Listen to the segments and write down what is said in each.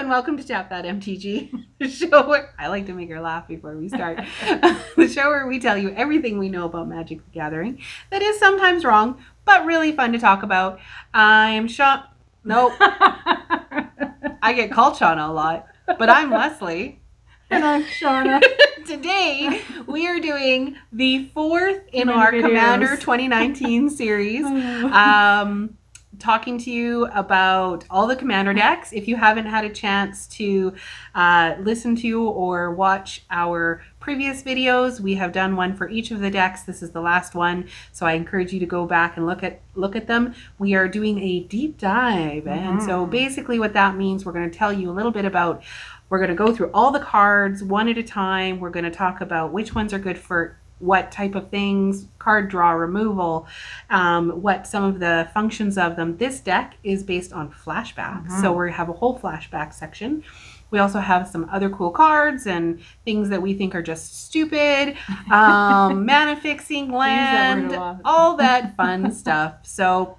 and welcome to Tap That MTG, the show where I like to make her laugh before we start. The show where we tell you everything we know about Magic the Gathering that is sometimes wrong, but really fun to talk about. I'm Shawna. Nope. I get called Shawna a lot, but I'm Lesley. And I'm Shawna. Today, we are doing the fourth in our Commander 2019 series. Talking to you about all the Commander decks. If you haven't had a chance to listen to or watch our previous videos, we have done one for each of the decks. This is the last one, so I encourage you to go back and look at them. We are doing a deep dive, and so basically what that means, we're going to tell you a little bit about. We're going to go through all the cards one at a time. We're going to talk about which ones are good for what type of things, card draw, removal, what some of the functions of them. This deck is based on Flashback, so we have a whole Flashback section. We also have some other cool cards and things that we think are just stupid, mana fixing, land, all that fun stuff. So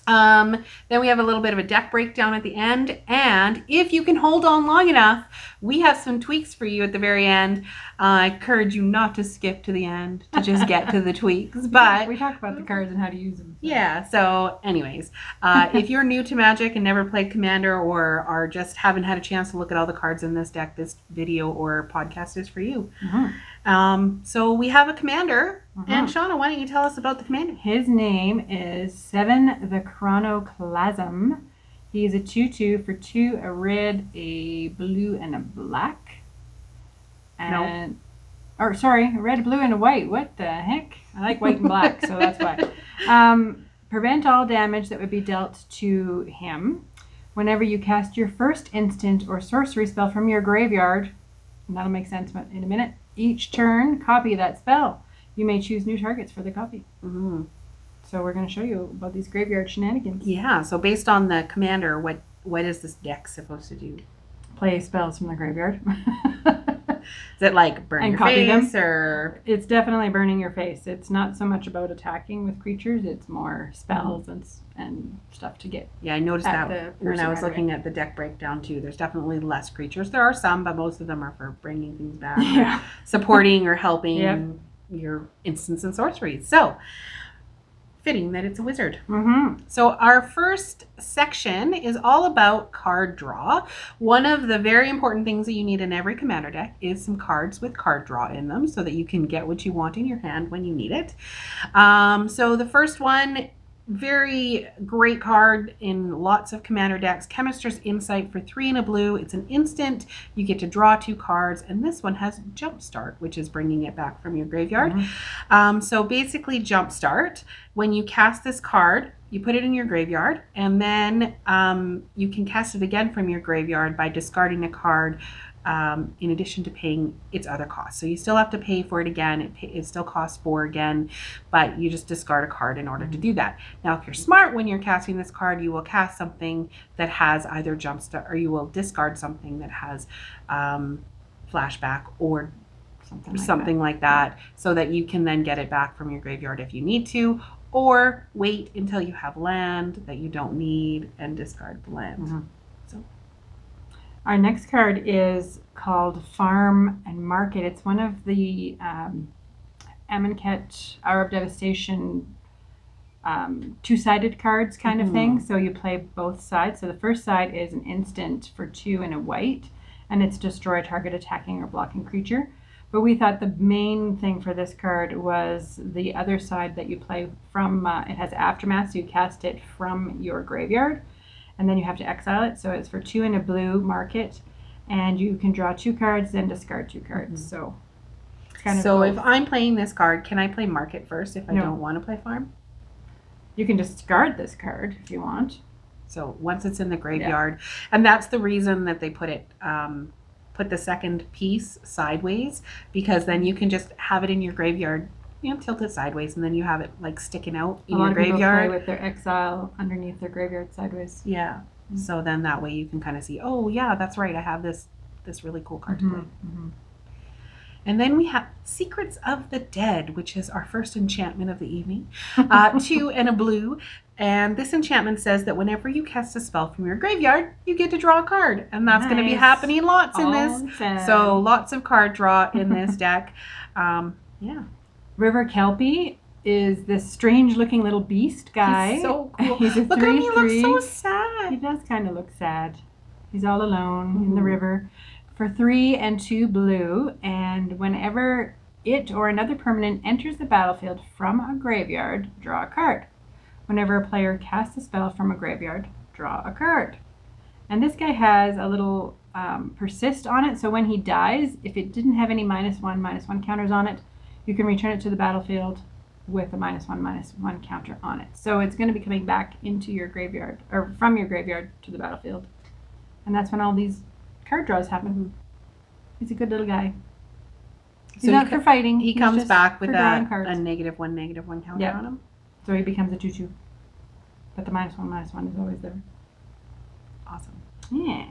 then we have a little bit of a deck breakdown at the end, and if you can hold on long enough, we have some tweaks for you at the very end. I encourage you not to skip to the end, to just get to the tweaks. But we talk about the cards and how to use them. So. Yeah, so anyways, if you're new to Magic and never played Commander, or are just haven't had a chance to look at all the cards in this deck, this video or podcast is for you. So we have a Commander. And Shawna, why don't you tell us about the Commander? His name is Seven the Chronoclasm. He's a 2/2 for 2, a red, a blue, and a black. And or sorry, a red, blue, and a white. What the heck? I like white and black, so that's why. Prevent all damage that would be dealt to him. Whenever you cast your first instant or sorcery spell from your graveyard, and that'll make sense in a minute, each turn, copy that spell. You may choose new targets for the copy. So we're going to show you about these graveyard shenanigans. Yeah, so based on the Commander, what is this deck supposed to do? Play spells from the graveyard. Is it like burn your face, or? It's definitely burning your face. It's not so much about attacking with creatures. It's more spells and stuff to get. Yeah, I noticed that when I was looking at the deck breakdown too. There's definitely less creatures. There are some, but most of them are for bringing things back, supporting or helping your instants and sorceries. So fitting that it's a wizard. So our first section is all about card draw. One of the very important things that you need in every Commander deck is some cards with card draw in them, so that you can get what you want in your hand when you need it. So the first one, very great card in lots of Commander decks, Chemist's Insight for 3 and a blue. It's an instant. You get to draw 2 cards, and this one has Jumpstart, which is bringing it back from your graveyard. So basically, Jumpstart, when you cast this card, you put it in your graveyard, and then you can cast it again from your graveyard by discarding a card in addition to paying its other costs. So you still have to pay for it again. It still costs 4 again, but you just discard a card in order to do that. Now, if you're smart, when you're casting this card, you will cast something that has either Jumpstart, or you will discard something that has Flashback or something like that, so that you can then get it back from your graveyard if you need to, or wait until you have land that you don't need and discard the land. So our next card is called Farm and Market. It's one of the Amonkhet Hour of Devastation two-sided cards kind of thing. So you play both sides. So the first side is an instant for 2 and a white, and it's destroy target attacking or blocking creature. But we thought the main thing for this card was the other side that you play from. It has Aftermath, so you cast it from your graveyard, and then you have to exile it. So it's for 2 and a blue, market, and you can draw 2 cards, then discard 2 cards. So it's kind of so if I'm playing this card, can I play market first if I don't want to play farm? You can discard this card if you want. So once it's in the graveyard, and that's the reason that they put it put the second piece sideways, because then you can just have it in your graveyard, tilt it sideways, and then you have it like sticking out in your graveyard. A lot of people play with their exile underneath their graveyard sideways. Yeah. So then that way you can kind of see, oh yeah, that's right, I have this really cool card to play. And then we have Secrets of the Dead, which is our first enchantment of the evening. 2 and a blue. And this enchantment says that whenever you cast a spell from your graveyard, you get to draw a card. And that's going to be happening lots in this. So lots of card draw in this deck. Yeah. River Kelpie is this strange looking little beast guy. He's so cool. He's a Look at him, he looks so sad. He does kind of look sad. He's all alone in the river. For 3 and 2 blue, and whenever it or another permanent enters the battlefield from a graveyard, draw a card. Whenever a player casts a spell from a graveyard, draw a card. And this guy has a little persist on it, so when he dies, if it didn't have any -1/-1 counters on it, you can return it to the battlefield with a -1/-1 counter on it. So it's going to be coming back into your graveyard, or from your graveyard to the battlefield. And that's when all these card draws happen. He's a good little guy. He's not for fighting. He comes back with a -1/-1 counter on him. So he becomes a 2/2. But the -1/-1 is always there. Awesome. Yeah.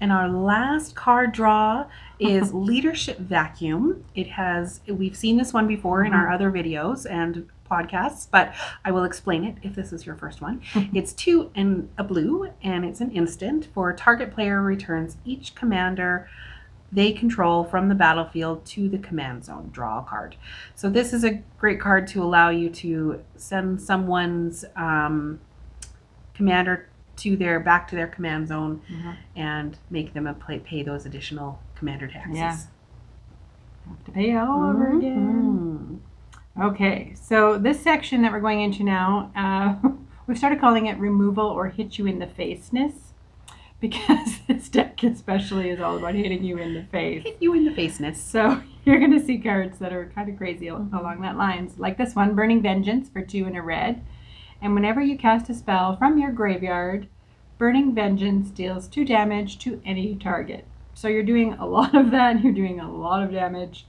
And our last card draw is Leadership Vacuum. We've seen this one before in our other videos and podcasts, but I will explain it if this is your first one. It's 2 and a blue, and it's an instant. For target player returns each commander they control from the battlefield to the command zone. Draw a card. So this is a great card to allow you to send someone's commander back to their command zone and make them pay those additional commander taxes. Yeah. Have to pay all over again. Okay, so this section that we're going into now, we've started calling it removal or hit you in the faceness, because this deck especially is all about hitting you in the face. Hit you in the faceness. So you're going to see cards that are kind of crazy along that lines, like this one, Burning Vengeance for 2 and a red. And whenever you cast a spell from your graveyard, Burning Vengeance deals 2 damage to any target. So you're doing a lot of that, and you're doing a lot of damage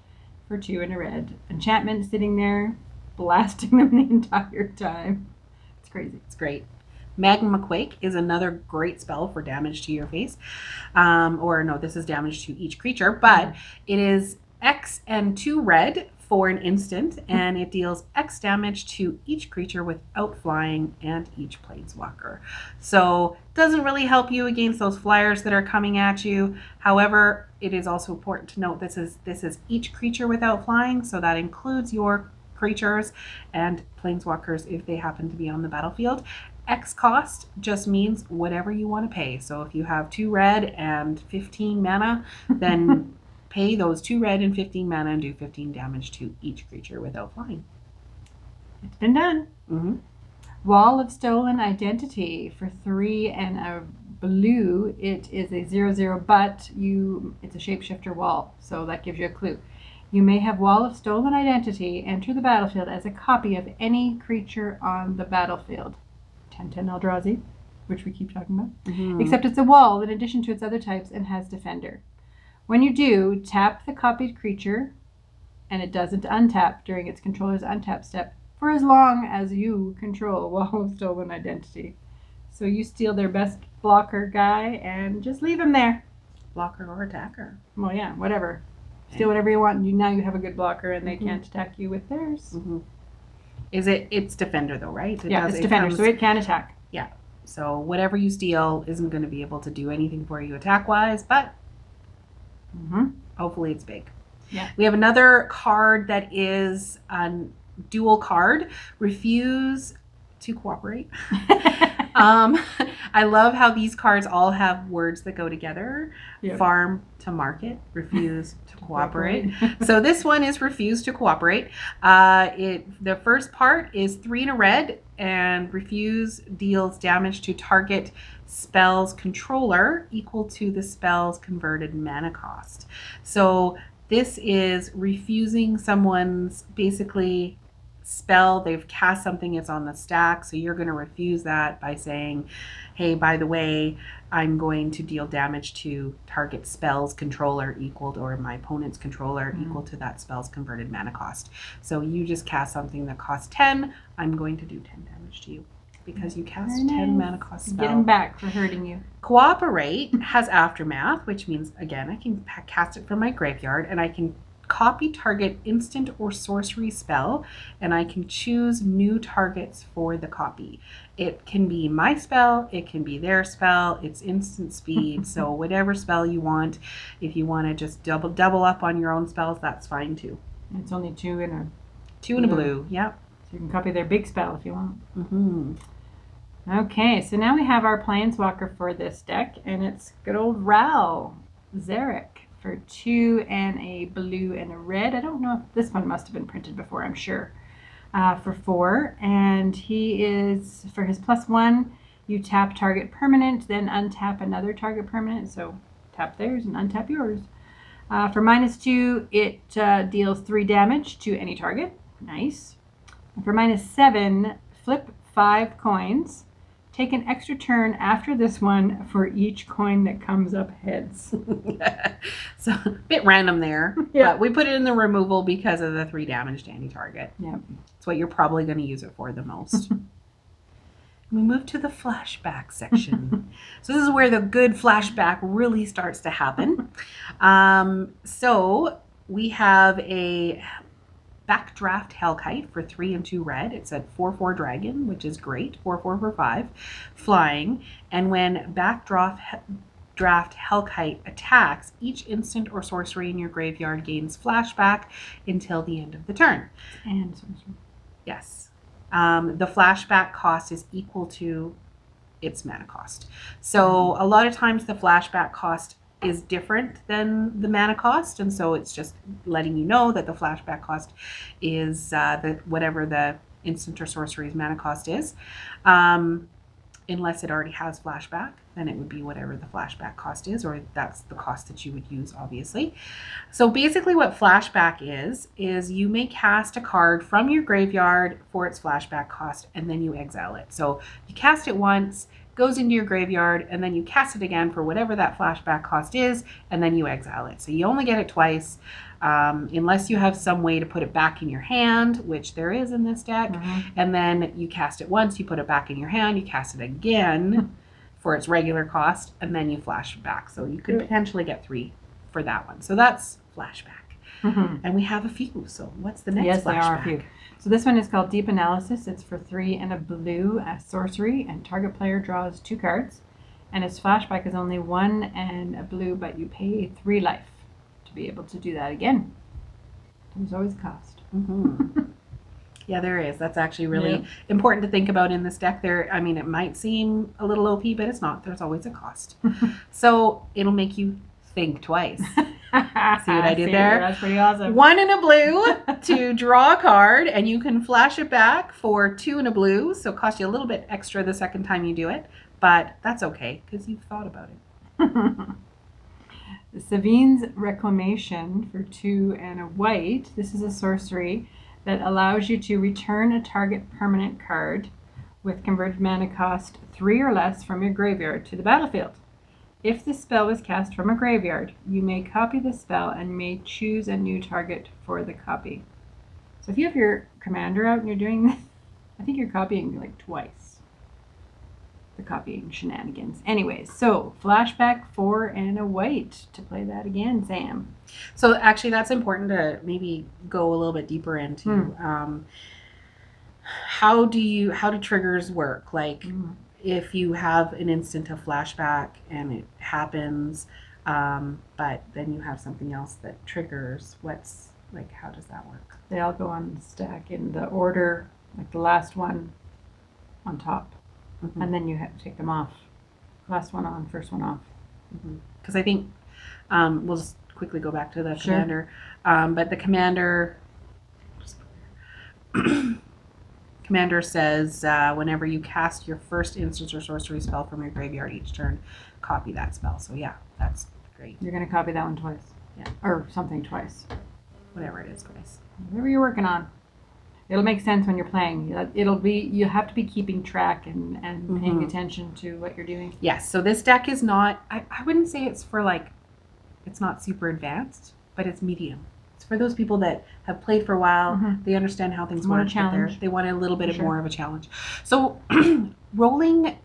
for 2 and a red. Enchantment sitting there, blasting them the entire time. It's crazy. It's great. Magma Quake is another great spell for damage to your face. Or no, this is damage to each creature, but it is X and 2 red for an instant, and it deals X damage to each creature without flying and each planeswalker. So it doesn't really help you against those flyers that are coming at you. However, it is also important to note this is each creature without flying, so that includes your creatures and planeswalkers if they happen to be on the battlefield. X cost just means whatever you want to pay. So if you have 2 red and 15 mana, then pay those 2 red and 15 mana and do 15 damage to each creature without flying. It's been done. Wall of Stolen Identity for 3 and a blue. It is a 0/0, but it's a shapeshifter wall, so that gives you a clue. You may have Wall of Stolen Identity enter the battlefield as a copy of any creature on the battlefield. 10/10 Eldrazi, which we keep talking about. Except it's a wall in addition to its other types and has Defender. When you do, tap the copied creature, and it doesn't untap during its controller's untap step for as long as you control Wall of Stolen Identity. So you steal their best blocker guy and just leave him there. Blocker or attacker. Well, yeah, whatever. Steal whatever you want. Now you have a good blocker, and they can't attack you with theirs. It's Defender though, right? It's Defender, so it can attack. Yeah. So whatever you steal isn't going to be able to do anything for you attack-wise, but hopefully it's big. Yeah. We have another card that is a dual card. Refuse to cooperate. I love how these cards all have words that go together. Yep. Farm to market, refuse to cooperate. So this one is refuse to cooperate. The first part is 3 and a red, and refuse deals damage to target spell's controller equal to the spell's converted mana cost. So this is refusing someone's basically spell. They've cast something, it's on the stack, so you're going to refuse that by saying, hey, by the way, I'm going to deal damage to target spell's controller equal, or my opponent's controller equal to that spell's converted mana cost. So you just cast something that costs 10, I'm going to do 10 damage to you. because you cast 10 mana cost spell. Get them back for hurting you. Cooperate has Aftermath, which means, again, I can cast it from my graveyard, and I can copy target instant or sorcery spell, and I can choose new targets for the copy. It can be my spell, it can be their spell, it's instant speed, so whatever spell you want. If you want to just double up on your own spells, that's fine too. It's only 2 in a... 2 in a blue, yep. So you can copy their big spell if you want. Okay, so now we have our Planeswalker for this deck, and it's good old Ral Zarek for 2 and a blue and a red. I don't know if this one must have been printed before, I'm sure. For 4, and he is, for his +1, you tap target permanent, then untap another target permanent, so tap theirs and untap yours. For -2, it deals 3 damage to any target. Nice. For -7, flip 5 coins. Take an extra turn after this one for each coin that comes up heads. So a bit random there, but we put it in the removal because of the 3 damage to any target. Yep. It's what you're probably going to use it for the most. We move to the flashback section. So this is where the good flashback really starts to happen. So we have a Backdraft Hellkite for 3 and 2 red. It's a 4/4 dragon, which is great. 4/4 for 5, flying. And when Backdraft Hellkite attacks, each instant or sorcery in your graveyard gains flashback until the end of the turn. And sorcery. Yes. The flashback cost is equal to its mana cost. So a lot of times the flashback cost is different than the mana cost, and so it's just letting you know that the flashback cost is whatever the instant or sorcery's mana cost is. Unless it already has flashback, then it would be whatever the flashback cost is, or that's the cost that you would use, obviously. So basically what flashback is you may cast a card from your graveyard for its flashback cost, and then you exile it. So you cast it once, goes into your graveyard, and then you cast it again for whatever that flashback cost is, and then you exile it. So you only get it twice, unless you have some way to put it back in your hand, which there is in this deck. And then you cast it once, you put it back in your hand, you cast it again for its regular cost, and then you flash it back. So you could potentially get 3 for that one. So that's flashback. And we have a few. So what's the next flashback? Yes, there are a few. So this one is called Deep Analysis. It's for 3 and a blue, a sorcery, and target player draws 2 cards. And its flashback is only 1 and a blue, but you pay 3 life to be able to do that again. There's always a cost. Yeah, there is. That's actually really important to think about in this deck. I mean, it might seem a little OP, but it's not. There's always a cost. So it'll make you think twice. See what I did there? That's pretty awesome. 1 and a blue to draw a card, and you can flash it back for 2 and a blue. So it costs you a little bit extra the second time you do it, but that's okay because you've thought about it. Savine's Reclamation for 2 and a white. This is a sorcery that allows you to return a target permanent card with converted mana cost 3 or less from your graveyard to the battlefield. If the spell was cast from a graveyard, you may copy the spell and may choose a new target for the copy. So if you have your commander out and you're doing this, I think you're copying like twice. The copying shenanigans. Anyways, so flashback 4 and a white to play that again, Sam. So actually that's important to maybe go a little bit deeper into. How do triggers work? Like if you have an instant of flashback and it happens, but then you have something else that triggers, how does that work? They all go on the stack in the order, like the last one on top. And then you have to take them off. Last one on, first one off. Because I think we'll just quickly go back to the commander. But the commander says whenever you cast your first instance or sorcery spell from your graveyard each turn, copy that spell. So yeah, that's great. You're going to copy that one twice. Yeah. Or something twice. Whatever it is, twice. Whatever you're working on. It'll make sense when you're playing. You have to be keeping track and paying attention to what you're doing. Yes. So this deck is not, I wouldn't say it's for it's not super advanced, but it's medium. It's for those people that have played for a while, they understand how things work. They want a little bit more of a challenge. So rolling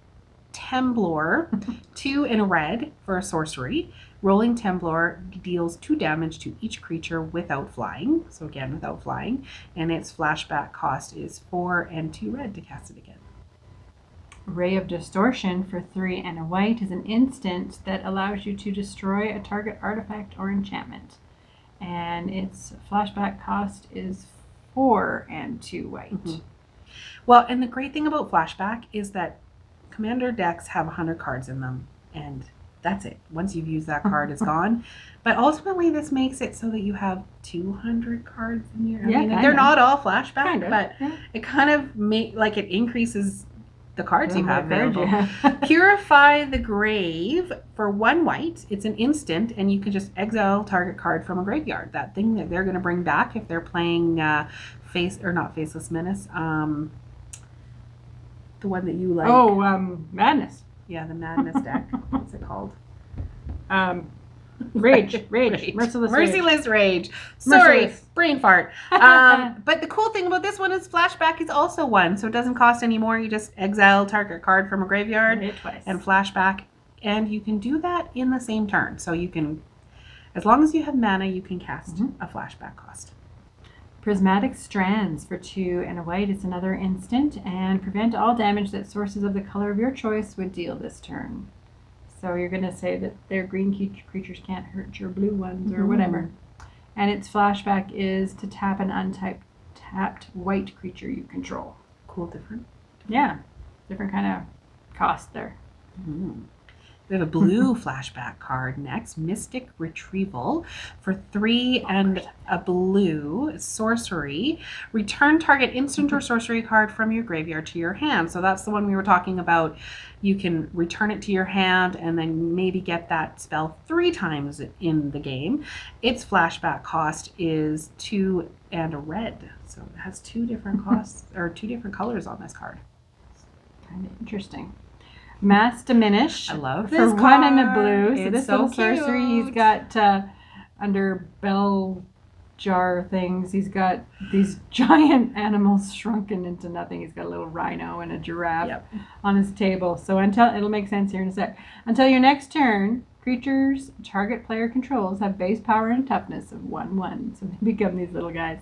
Temblor, 2 in a red for a sorcery. Rolling Temblor deals 2 damage to each creature without flying. So again, without flying. And its flashback cost is 4 and 2 red to cast it again. Ray of Distortion for 3 and a white is an instant that allows you to destroy a target artifact or enchantment. And its flashback cost is 4 and 2 white. Well, and the great thing about flashback is that Commander decks have 100 cards in them, and that's it. Once you've used that card, it's gone. But ultimately, this makes it so that you have 200 cards in your... I mean, they're not all flashback, but it kind of it increases the cards you have available. Purify the Grave for 1 white. It's an instant, and you can just exile target card from a graveyard. That thing that they're going to bring back if they're playing Faceless Menace. The one that you like. Oh, Madness. Yeah, the Madness deck. What's it called? Rage. Merciless Rage. Sorry, brain fart. But the cool thing about this one is flashback is also 1, so it doesn't cost any more. You just exile target card from a graveyard and flashback, and you can do that in the same turn. So you can, as long as you have mana, you can cast a flashback cost. Prismatic Strands for 2 and a white is another instant, and prevent all damage that sources of the color of your choice would deal this turn. So you're going to say that their green creatures can't hurt your blue ones or whatever. And its flashback is to tap an untapped white creature you control. Cool, different. Yeah, different kind of cost there. We have a blue flashback card next, Mystic Retrieval for 3 and a blue sorcery. Return target instant or sorcery card from your graveyard to your hand. So that's the one we were talking about. You can return it to your hand and then maybe get that spell 3 times in the game. Its flashback cost is 2 and a red. So it has 2 different costs or 2 different colors on this card. Kind of interesting. Mass Diminish. I love this for card. 1 and a blue. So it's this so little sorcery, cute. he's got under bell jar things. He's got these giant animals shrunken into nothing. He's got a little rhino and a giraffe on his table. So until it'll make sense here in a sec. Until your next turn, creatures target player controls have base power and toughness of 1/1. So they become these little guys,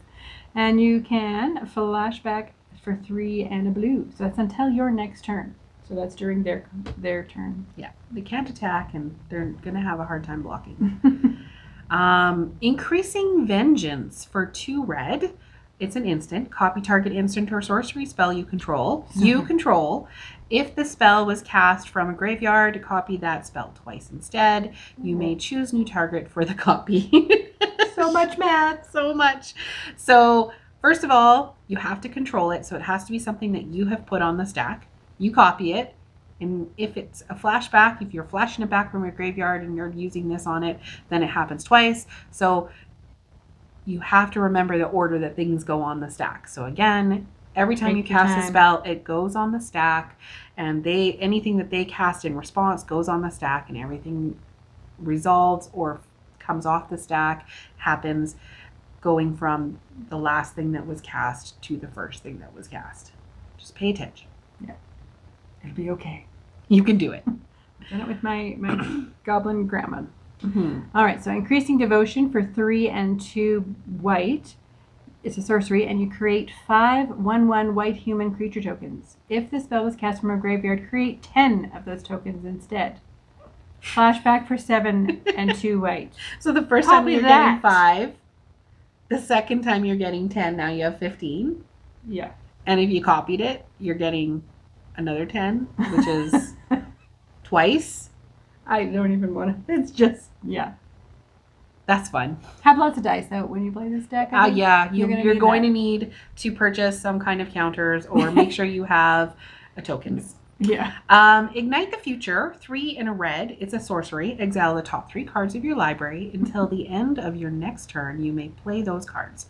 and you can flashback for 3 and a blue. So that's until your next turn. So that's during their turn. Yeah, they can't attack, and they're going to have a hard time blocking. Increasing Vengeance for 2 red. It's an instant. Copy target instant or sorcery spell you control. If the spell was cast from a graveyard, copy that spell twice instead. You may choose new target for the copy. So much math. So much. So first of all, you have to control it. So it has to be something that you have put on the stack. You copy it, and if it's a flashback, if you're flashing it back from your graveyard and you're using this on it, then it happens twice. So you have to remember the order that things go on the stack. So again, every time you cast a spell, it goes on the stack, and anything that they cast in response goes on the stack, and everything resolves or comes off the stack happens going from the last thing that was cast to the first thing that was cast. Just pay attention. Yeah. It'll be okay. You can do it. I've done it with my goblin grandma. All right, so Increasing Devotion for 3 and 2 white. It's a sorcery, and you create 5 1/1 white human creature tokens. If the spell was cast from a graveyard, create 10 of those tokens instead. Flashback for 7 and 2 white. So the first time you're getting 5, the second time you're getting 10, now you have 15. Yeah. And if you copied it, you're getting another 10, which is twice. I don't even want to. It's just, yeah. That's fun. Have lots of dice out when you play this deck. Yeah, you're going to need to purchase some kind of counters or make sure you have tokens. Yeah. Ignite the Future, 3 in a red. It's a sorcery. Exile the top 3 cards of your library. Until the end of your next turn, you may play those cards.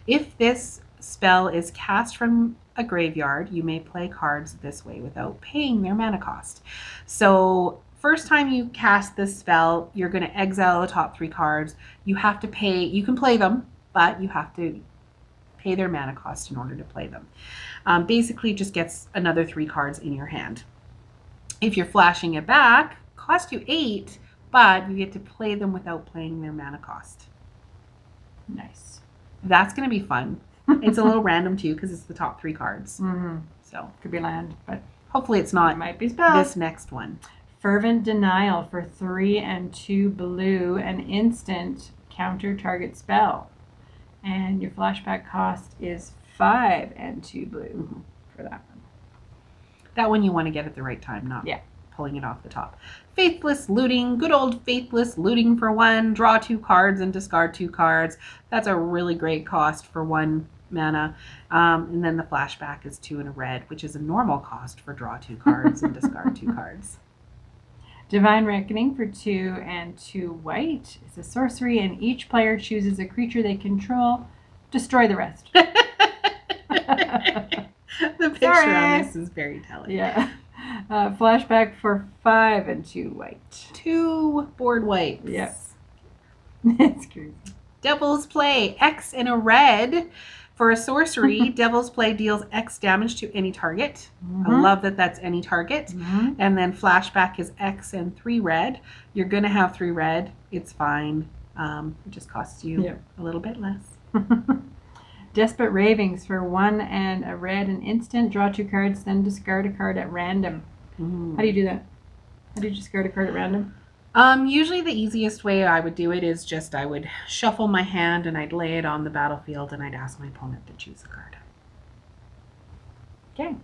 If this spell is cast from a graveyard, you may play cards this way without paying their mana cost. So first time you cast this spell, you're going to exile the top 3 cards. You have to pay, you can play them, but you have to pay their mana cost in order to play them. Basically, just gets another 3 cards in your hand. If you're flashing it back, cost you 8, but you get to play them without playing their mana cost. Nice. That's going to be fun. It's a little random too because it's the top 3 cards. So could be land, but hopefully it's not. It might be spells. This next one. Fervent Denial for 3 and 2 blue, an instant counter target spell. And your flashback cost is 5 and 2 blue for that one. That one you want to get at the right time, not pulling it off the top. Faithless Looting, good old Faithless Looting for 1. Draw 2 cards and discard 2 cards. That's a really great cost for 1 mana. And then the flashback is 2 and a red, which is a normal cost for draw 2 cards and discard 2 cards. Divine Reckoning for 2 and 2 white. It's a sorcery, and each player chooses a creature they control. Destroy the rest. The picture on this is very telling. Yeah. Flashback for 5 and 2 white. 2 board whites. Yes. It's crazy. Devil's Play, X and a red. For a sorcery, Devil's Play deals X damage to any target. I love that that's any target. And then flashback is X and 3 red. You're going to have 3 red. It's fine. It just costs you a little bit less. Desperate Ravings for 1 and a red, an instant. Draw 2 cards, then discard a card at random. How do you do that? How do you discard a card at random? Usually the easiest way I would do it is just I would shuffle my hand and I'd lay it on the battlefield and I'd ask my opponent to choose a card. Okay. And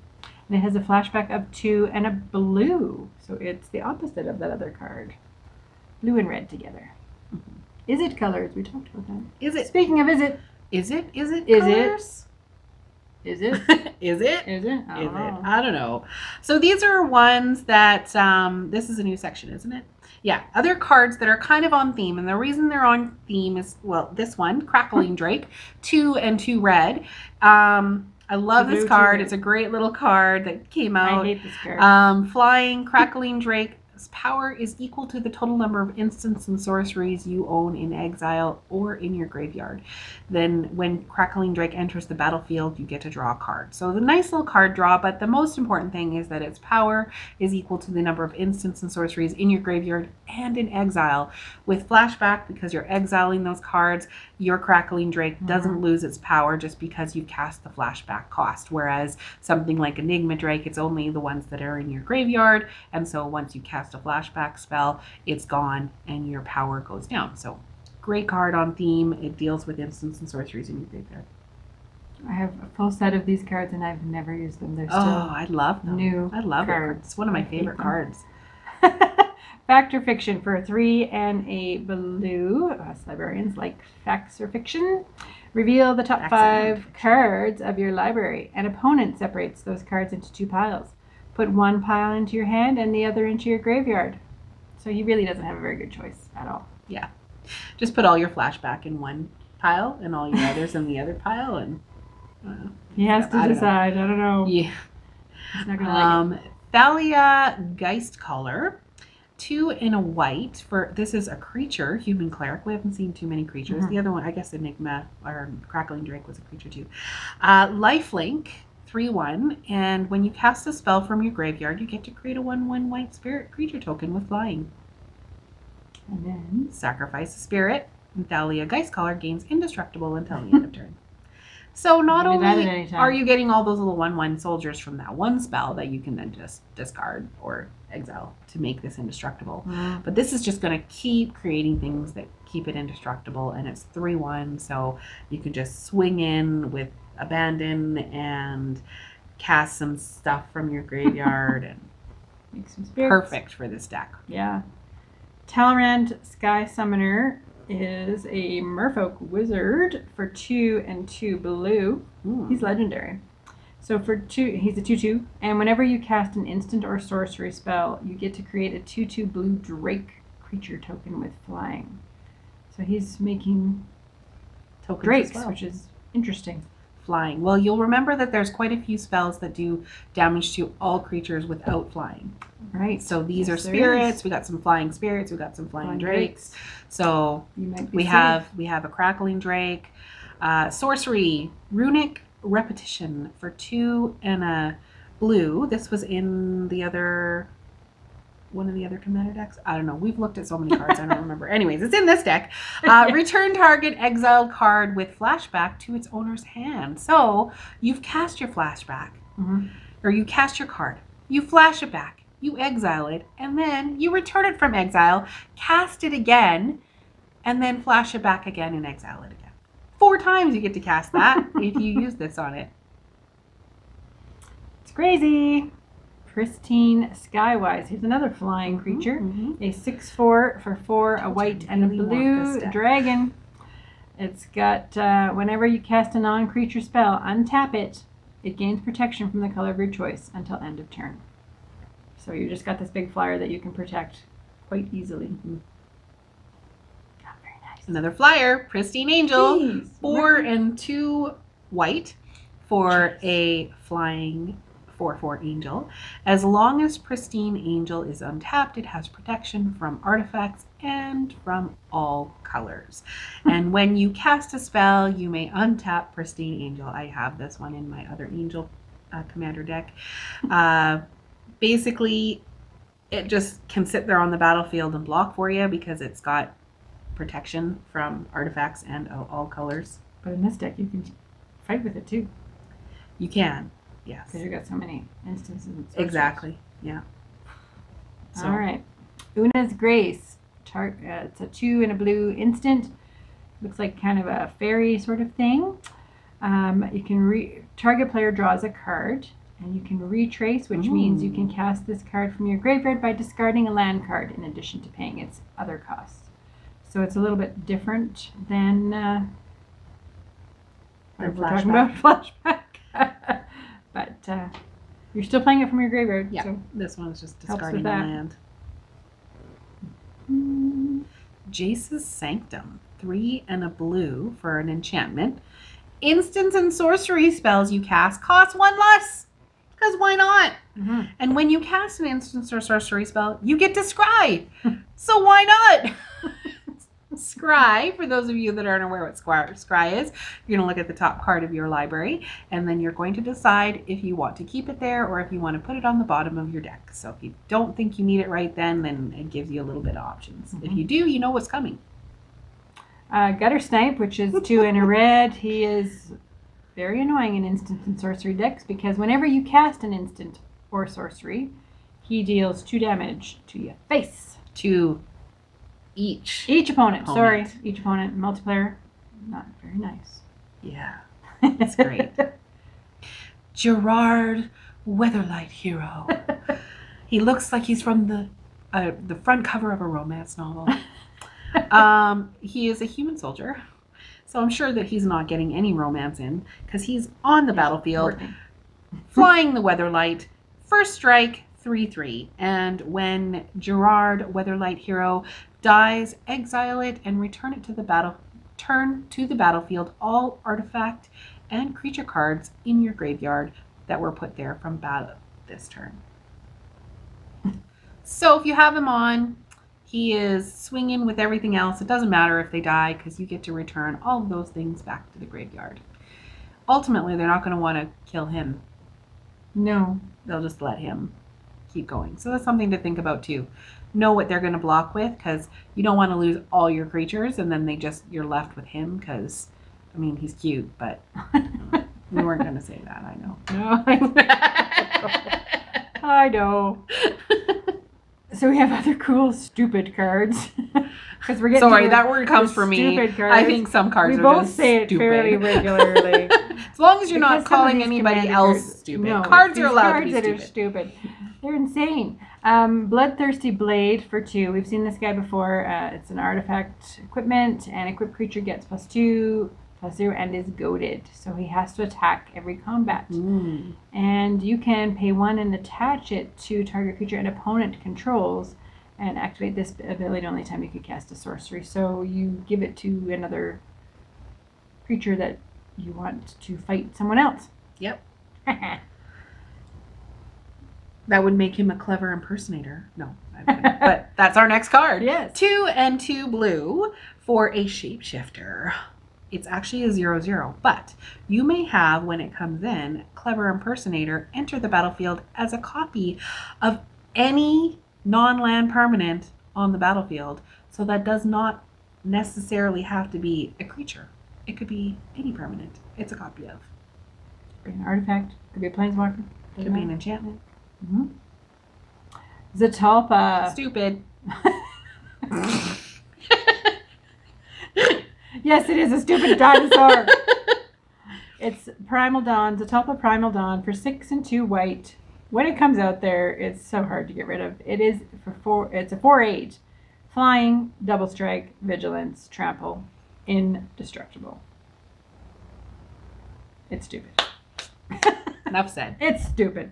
it has a flashback of 2 and a blue. So it's the opposite of that other card. Blue and red together. Is it colors? We talked about that. Is it? Speaking of is it? Is it? Is it Is colors? Is it? Is it? Is it? I don't know. I don't know. So these are ones that, this is a new section, isn't it? Yeah, other cards that are kind of on theme. And the reason they're on theme is, well, this one, Crackling Drake, 2 and 2 red. I love this card. It's a great little card that came out. I hate this card. Flying, Crackling Drake. Power is equal to the total number of instants and sorceries you own in exile or in your graveyard. Then when Crackling Drake enters the battlefield, you get to draw a card. So the nice little card draw, but the most important thing is that its power is equal to the number of instants and sorceries in your graveyard and in exile. With flashback, because you're exiling those cards, your Crackling Drake doesn't lose its power just because you cast the flashback cost. Whereas something like Enigma Drake, it's only the ones that are in your graveyard, and so once you cast a flashback spell, it's gone and your power goes down. So great card on theme. It deals with instants and sorceries in your graveyard. I have a full set of these cards and I've never used them. They're still I love them. New I love cards. it. It's one of my favorite cards. Fact or Fiction for 3 and a blue. Us librarians like facts or fiction. Reveal the top 5 cards of your library. An opponent separates those cards into 2 piles. Put 1 pile into your hand and the other into your graveyard. So he really doesn't have a very good choice at all. Yeah. Just put all your flashback in one pile and all your others in the other pile. And he has to decide. I don't know. Yeah. He's not going to like it. Thalia Geistcaller. 2 and a white. For this is a creature, human cleric. We haven't seen too many creatures. The other one, I guess Enigma or Crackling Drake was a creature too. Lifelink, 3/1, and when you cast a spell from your graveyard, you get to create a 1/1 white spirit creature token with flying. And then sacrifice a spirit, and Thalia Geistcaller gains indestructible until the end of turn. So not only are you getting all those little 1/1 soldiers from that one spell that you can then just discard or exile to make this indestructible, but this is just going to keep creating things that keep it indestructible, and it's 3/1, so you can just swing in with Abandon and cast some stuff from your graveyard and make some spirits. Perfect for this deck. Yeah. Talrand Sky Summoner is a merfolk wizard for 2 and 2 blue. He's legendary. So for 2, he's a 2/2, and whenever you cast an instant or sorcery spell, you get to create a 2/2 blue drake creature token with flying. So he's making Tokens drakes, which is interesting. Flying. Well, you'll remember that there's quite a few spells that do damage to all creatures without flying. Right. So these are spirits. We got some flying spirits. We got some flying drakes. So we have a Crackling Drake. Sorcery, Runic Repetition for 2 and a blue. This was in the other, one of the other commander decks. I don't know. We've looked at so many cards, I don't remember. Anyways, it's in this deck. Return target exiled card with flashback to its owner's hand. So you've cast your flashback, or you cast your card. You flash it back. You exile it, and then you return it from exile, cast it again, and then flash it back again and exile it again. 4 times you get to cast that if you use this on it. It's crazy. Pristine Skywise. Here's another flying creature. A 6/4 for 4, a white and a blue dragon. It's got, whenever you cast a non-creature spell, untap it. It gains protection from the color of your choice until end of turn. So you just got this big flyer that you can protect quite easily. Oh, very nice. Another flyer, Pristine Angel. Jeez. 4 and 2 white for a flying 4/4 angel. As long as Pristine Angel is untapped, it has protection from artifacts and from all colors. And when you cast a spell, you may untap Pristine Angel. I have this one in my other angel commander deck. Basically, it just can sit there on the battlefield and block for you because it's got protection from artifacts and all colors. But in this deck, you can fight with it too. You can. Yes. Because you've got so many instances. Exactly. Yeah. So. All right. Una's Grace. It's a 2 and a blue instant. Looks like kind of a fairy sort of thing. You can target player draws a card, and you can retrace, which means you can cast this card from your graveyard by discarding a land card in addition to paying its other costs. So it's a little bit different than we're talking about Flashback. But you're still playing it from your graveyard. Yeah, so this one's just discarding the land. Jace's Sanctum, 3 and a blue for an enchantment. Instants and sorcery spells you cast cost 1 less. Because why not? And when you cast an instance or sorcery spell, you get to scry. So why not? Scry, for those of you that aren't aware what scry is, you're going to look at the top card of your library, and then you're going to decide if you want to keep it there or if you want to put it on the bottom of your deck. So if you don't think you need it right then it gives you a little bit of options. If you do, you know what's coming. Gutter Snipe, which is 2 and a red. He is very annoying in instant and sorcery decks because whenever you cast an instant or sorcery, he deals 2 damage to your face. To each opponent. Sorry, each opponent. Multiplayer, not very nice. Yeah, that's great. Gerard, Weatherlight Hero. He looks like he's from the front cover of a romance novel. He is a human soldier, so I'm sure that he's not getting any romance in because he's on the battlefield, flying the Weatherlight. First strike, 3/3, and when Gerard, Weatherlight Hero, dies, exile it and return it to the battlefield all artifact and creature cards in your graveyard that were put there from battle this turn. So if you have him on, he is swinging with everything else. It doesn't matter if they die because you get to return all of those things back to the graveyard. Ultimately, they're not going to want to kill him. No. They'll just let him keep going. So that's something to think about too. Know what they're going to block with because you don't want to lose all your creatures and then you're left with him because, I mean, he's cute, but we weren't going to say that, I know. No, I know. So we have other cool, stupid cards. Because we're getting sorry, that word comes from me. I think some cards are just stupid. We both say it fairly regularly. As long as you're not calling anybody else stupid. No, cards are allowed to be stupid. Cards that are stupid. They're insane. Bloodthirsty Blade for 2. We've seen this guy before. It's an artifact equipment, and equipped creature gets +2/+0 and is goaded. So he has to attack every combat. And you can pay 1 and attach it to target creature and opponent controls and activate this ability only time you could cast a sorcery. So you give it to another creature that you want to fight someone else. Yep. That would make him a clever impersonator. No, I wouldn't. But that's our next card. Yes. 2 and 2 blue for a shapeshifter. it's actually a 0/0. But you may have, when it comes in, Clever Impersonator enter the battlefield as a copy of any non-land permanent on the battlefield. So that does not necessarily have to be a creature. It could be any permanent it's a copy of. Could be an artifact. Could be a planeswalker. Could be an enchantment. Mm-hmm. Zatalpa. Stupid. Yes, it is a stupid dinosaur. It's Primal Dawn, Zatalpa Primal Dawn for 6 and 2 white. When it comes out there, it's so hard to get rid of. It is for 4. It's a 4/8, flying, double strike, vigilance, trample, indestructible. It's stupid. Enough said. It's stupid.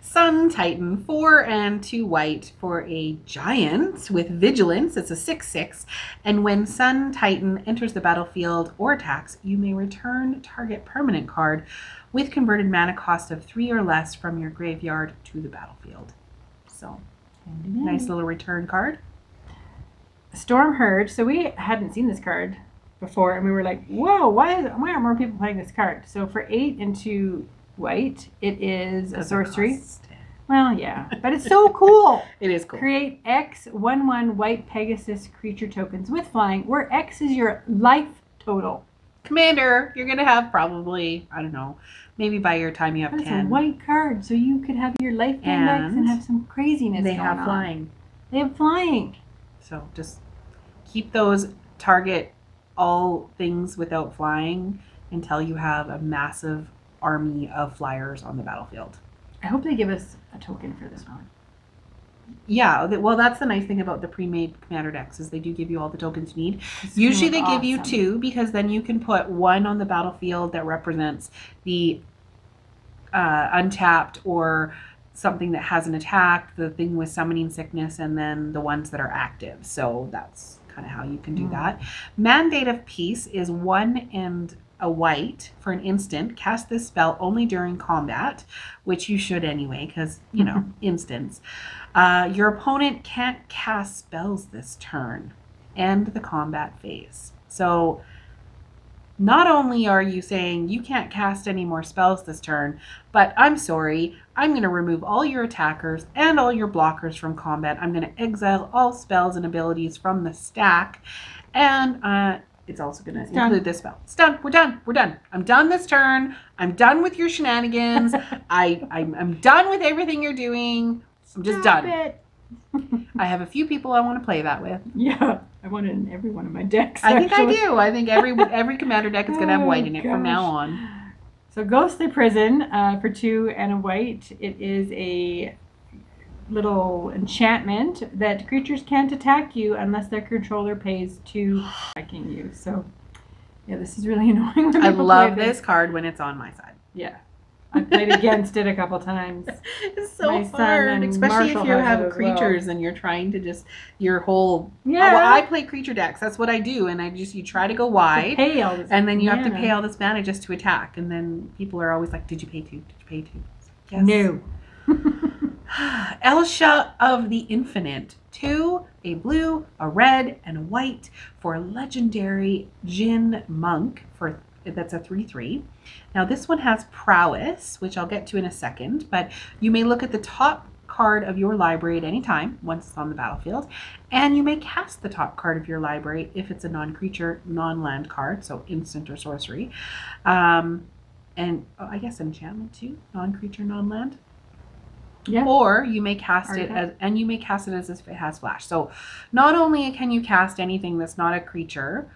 Sun Titan, 4 and 2 white for a giant with vigilance. It's a 6/6. And when Sun Titan enters the battlefield or attacks, you may return target permanent card with converted mana cost of 3 or less from your graveyard to the battlefield. So, nice little return card. Storm Herd. So we hadn't seen this card before, and we were like, whoa, why aren't more people playing this card? So for 8 and 2 white, it is a sorcery. Well, yeah, but it's so cool. It is cool. Create X 1/1 white Pegasus creature tokens with flying, where X is your life total. Commander, you're going to have probably, I don't know, maybe by your time you have 10. It's a white card, so you could have your life index and have some craziness They going have on. flying. They have flying. So just keep those target all things without flying until you have a massive army of flyers on the battlefield. I hope they give us a token for this one. Yeah, well, that's the nice thing about the pre-made commander decks is they do give you all the tokens you need. Usually they give you 2 because then you can put 1 on the battlefield that represents the untapped or something that hasn't attacked, the thing with summoning sickness, and then the ones that are active. So that's kind of how you can do that. Mandate of Peace is 1 and a white for an instant. Cast this spell only during combat, which you should anyway, because, you know, instants. Your opponent can't cast spells this turn. End the combat phase. So not only are you saying you can't cast any more spells this turn, but I'm sorry, I'm going to remove all your attackers and all your blockers from combat. I'm going to exile all spells and abilities from the stack. And it's also going to include this spell. It's done. We're done. We're done. I'm done this turn. I'm done with your shenanigans. I'm done with everything you're doing. I'm just done. I have a few people I want to play that with. Yeah, I want it in every one of my decks. I think I do. I think every commander deck is going to have white in it from now on. So Ghostly Prison for 2 and a white. It is a little enchantment that creatures can't attack you unless their controller pays 2 attacking you. So yeah, this is really annoying. When I love this card when it's on my side. Yeah. I played against it a couple times. It's so hard, especially if you have creatures and you're trying to just your whole. Yeah. Well, I play creature decks. That's what I do, and you try to go wide, pay all this and then you have to pay all this mana just to attack, and then people are always like, "Did you pay 2? Did you pay 2?" Yes. No. Elsha of the Infinite. 2, a blue, a red, and a white for a legendary Jin Monk that's a 3/3. Now this one has prowess, which I'll get to in a second, but you may look at the top card of your library at any time once it's on the battlefield, and you may cast the top card of your library if it's a non-creature, non-land card, so instant or sorcery. And I guess enchantment too, non-creature, non-land. Yeah. Or you may cast it as if it has flash. So not only can you cast anything that's not a creature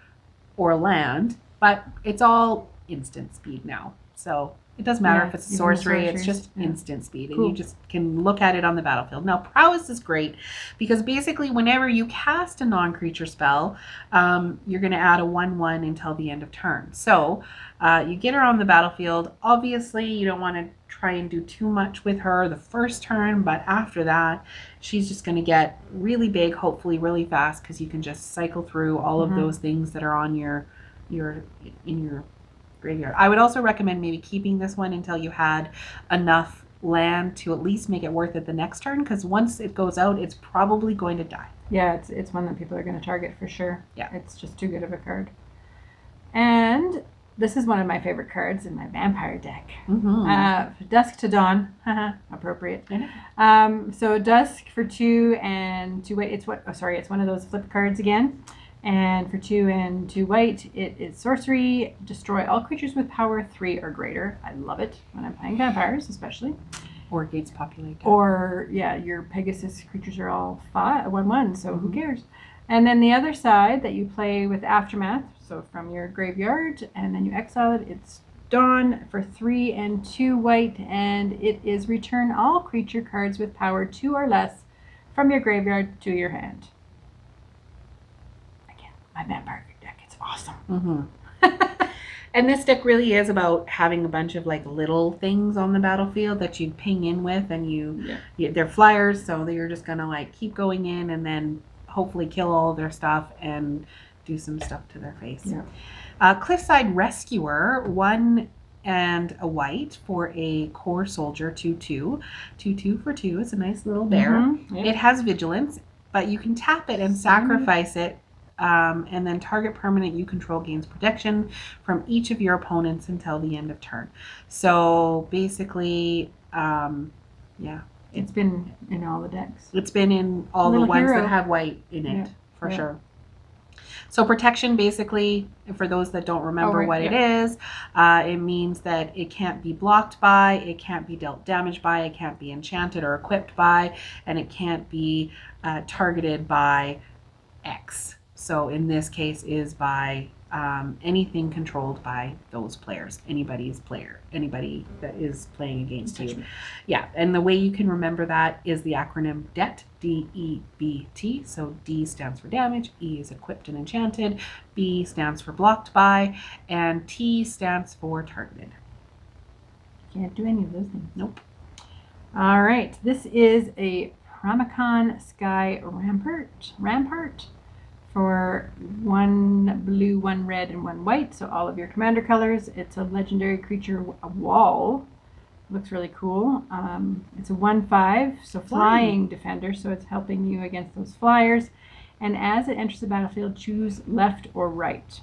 or land, but it's all instant speed now. So it doesn't matter if it's a sorcery, it's just instant speed. And you just can look at it on the battlefield. Now, prowess is great because basically whenever you cast a non-creature spell, you're going to add a 1/1 until the end of turn. So you get her on the battlefield. Obviously, you don't want to try and do too much with her the first turn, but after that, she's just going to get really big, hopefully really fast, because you can just cycle through all of those things that are on in your graveyard. I would also recommend maybe keeping this one until you had enough land to at least make it worth it the next turn, because once it goes out, it's probably going to die. Yeah, it's one that people are going to target for sure. Yeah. It's just too good of a card. And this is one of my favorite cards in my vampire deck. Dusk to Dawn. Appropriate. So Dusk for 2 and 2 white. It's one of those flip cards again. And for 2 and 2 white, it is sorcery. Destroy all creatures with power 3 or greater. I love it when I'm playing vampires, especially. Or Gates populate. Or, yeah, your Pegasus creatures are all 1/1, so who cares? And then the other side that you play with Aftermath, so from your graveyard, and then you exile it, it's Dawn for 3 and 2 white, and it is return all creature cards with power 2 or less from your graveyard to your hand. Again, my vampire deck, it's awesome. And this deck really is about having a bunch of like little things on the battlefield that you ping in with, and they're flyers, so you're just gonna like keep going in and then hopefully kill all of their stuff and do some stuff to their face. Cliffside Rescuer, 1 and a white for a core soldier, 2/2. 2/2 for 2 is a nice little bear. It has vigilance, but you can tap it and sacrifice it. And then target permanent you control gains protection from each of your opponents until the end of turn. So basically, it's been in all the decks. It's been in all the ones that have white in it, for sure. So protection, basically, for those that don't remember what it is, it means that it can't be blocked by, it can't be dealt damage by, it can't be enchanted or equipped by, and it can't be targeted by X. So in this case is by anything controlled by those players, anybody that is playing against you. Yeah, and the way you can remember that is the acronym DEBT, D-E-B-T. So D stands for damage, E is equipped and enchanted, B stands for blocked by, and T stands for targeted. Can't do any of those things. Nope. All right, this is a Pramicon Sky Rampart. For 1 blue, 1 red, and 1 white, so all of your commander colors. It's a legendary creature, a wall. Looks really cool. It's a 1/5, so flying defender, so it's helping you against those flyers. And as it enters the battlefield, choose left or right.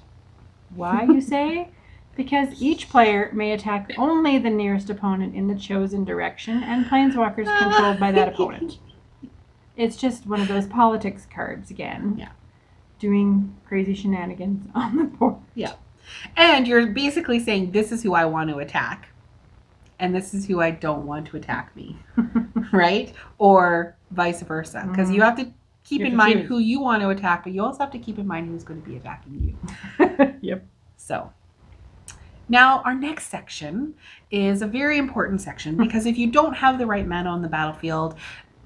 Why, you say? Because each player may attack only the nearest opponent in the chosen direction, and planeswalkers controlled by that opponent. It's just one of those politics cards again. Yeah. Doing crazy shenanigans on the board. Yeah. And you're basically saying, this is who I want to attack, and this is who I don't want to attack me. Right? Or vice versa. Because you have to keep in mind who you want to attack, but you also have to keep in mind who's going to be attacking you. Yep. So now our next section is a very important section, because if you don't have the right mana on the battlefield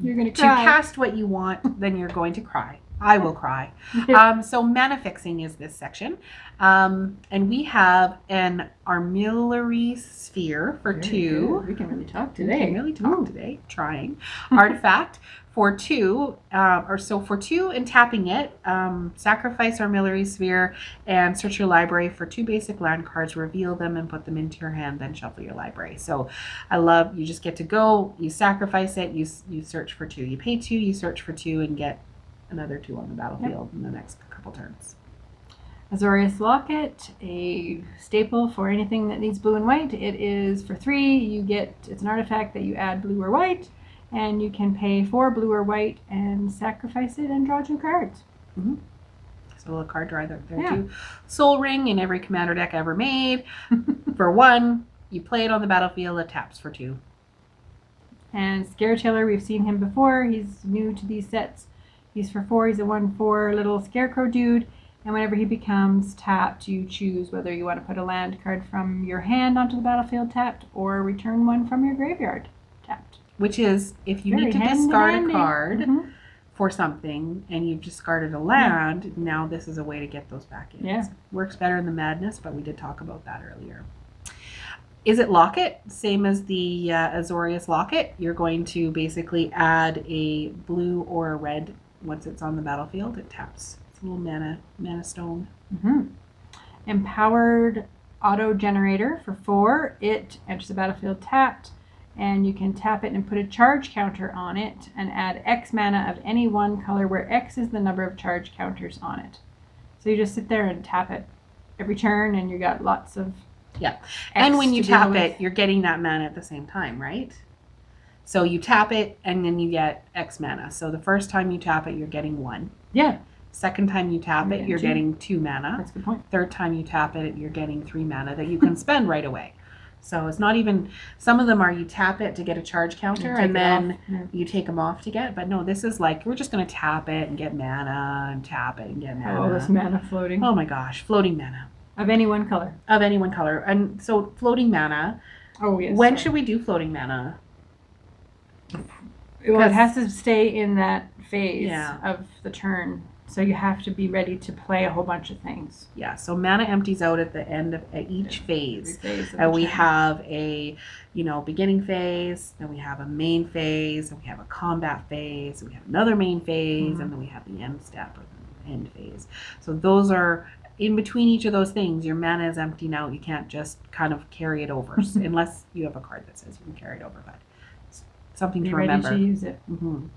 you're going to cast what you want, then you're going to cry. I will cry. So mana fixing is this section. And we have an Armillary Sphere for 2. We can really talk today. Trying. Artifact for 2. For 2 and tapping it, sacrifice Armillary Sphere and search your library for 2 basic land cards, reveal them and put them into your hand, then shuffle your library. So I love, you just get to go, you sacrifice it, you search for 2. You pay 2, you search for 2, and get another 2 on the battlefield in the next couple turns. Azorius Locket, a staple for anything that needs blue and white. It is for 3. It's an artifact that you add blue or white, and you can pay 4 blue or white and sacrifice it and draw 2 cards. So a little card draw there too. Soul Ring in every commander deck ever made. For 1, you play it on the battlefield, it taps for 2. And Scare Tiller, we've seen him before. He's new to these sets. He's for 4. He's a 1/4 little scarecrow dude. And whenever he becomes tapped, you choose whether you want to put a land card from your hand onto the battlefield tapped, or return one from your graveyard tapped. Which is, if you need to discard a card for something and you've discarded a land, now this is a way to get those back in. Yeah. Works better in the Madness, but we did talk about that earlier. Is it Locket? Same as the Azorius Locket. You're going to basically add a blue or a red. Once it's on the battlefield, it taps. It's a little mana stone. Empowered Auto Generator for 4. It enters the battlefield tapped, and you can tap it and put a charge counter on it and add X mana of any one color, where X is the number of charge counters on it. So you just sit there and tap it every turn, and you got lots of And when you to deal tap with. it, you're getting that mana at the same time, right? So you tap it, and then you get X mana. So the first time you tap it, you're getting 1. Yeah. Second time you tap it, you're getting 2 mana. That's a good point. Third time you tap it, you're getting 3 mana that you can spend right away. So it's not even, some of them are you tap it to get a charge counter, and then you take them off to get, but no, this is like, we're just going to tap it and get mana, and tap it and get mana. All this mana floating. Oh my gosh, floating mana. Of any one color. Of any one color. And so floating mana. Oh, yes. When should we do floating mana? Well, it has to stay in that phase Yeah. of the turn. So you have to be ready to play a whole bunch of things. Yeah, so mana empties out at the end of each phase. And we have a, beginning phase, then we have a main phase, and we have a combat phase, and we have another main phase, and then we have the end step or the end phase. So those are, in between each of those things, your mana is emptying out. You can't just kind of carry it over, unless you have a card that says you can carry it over, but it's something to remember. Ready to use it. Mm-hmm.